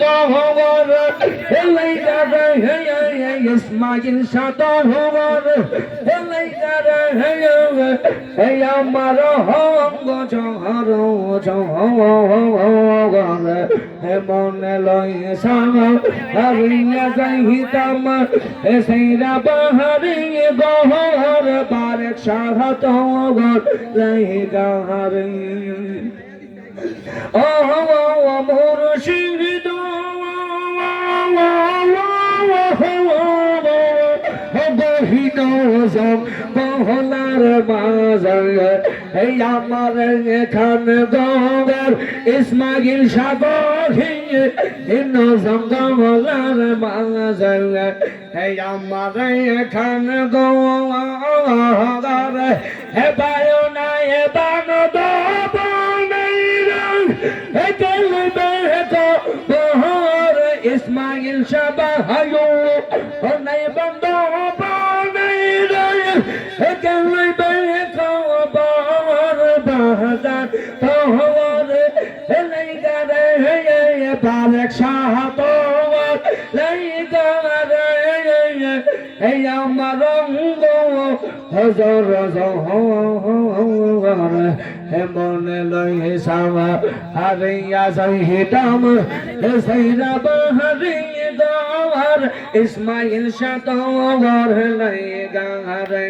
দহর হেলাই গারে হে ইসমাইল সাদহর হেলাই গারে হে আমার হঙ্গ ঝহর ঝহর হে মনে লই সাং হারিয়া যাইতাম সেইরা বাহারি গহর বারেক সাহাত গর লাই গাহারি ও মুর্শিদ বহিন বহলার বাজার এই আমার খান গঙ্গার ইসমাইল সাগর জঙ্গলার বাজার এই আমার খান গঙ্গার হে বায়ু না হে বান ইসমাইল সাবাহায়ু নাই বন্ধ বানাই রে কেলাই বেখো বার বাহাদার তোহর লাই গারে বারেক সাহাত লাই গারে এই আমার রঙ্গ হজর জহর হে মনে লই সামা হারিয়া যাইতাম সেইরা বাহারি গওয়ার ইসমাইল সাদহর লাই গারে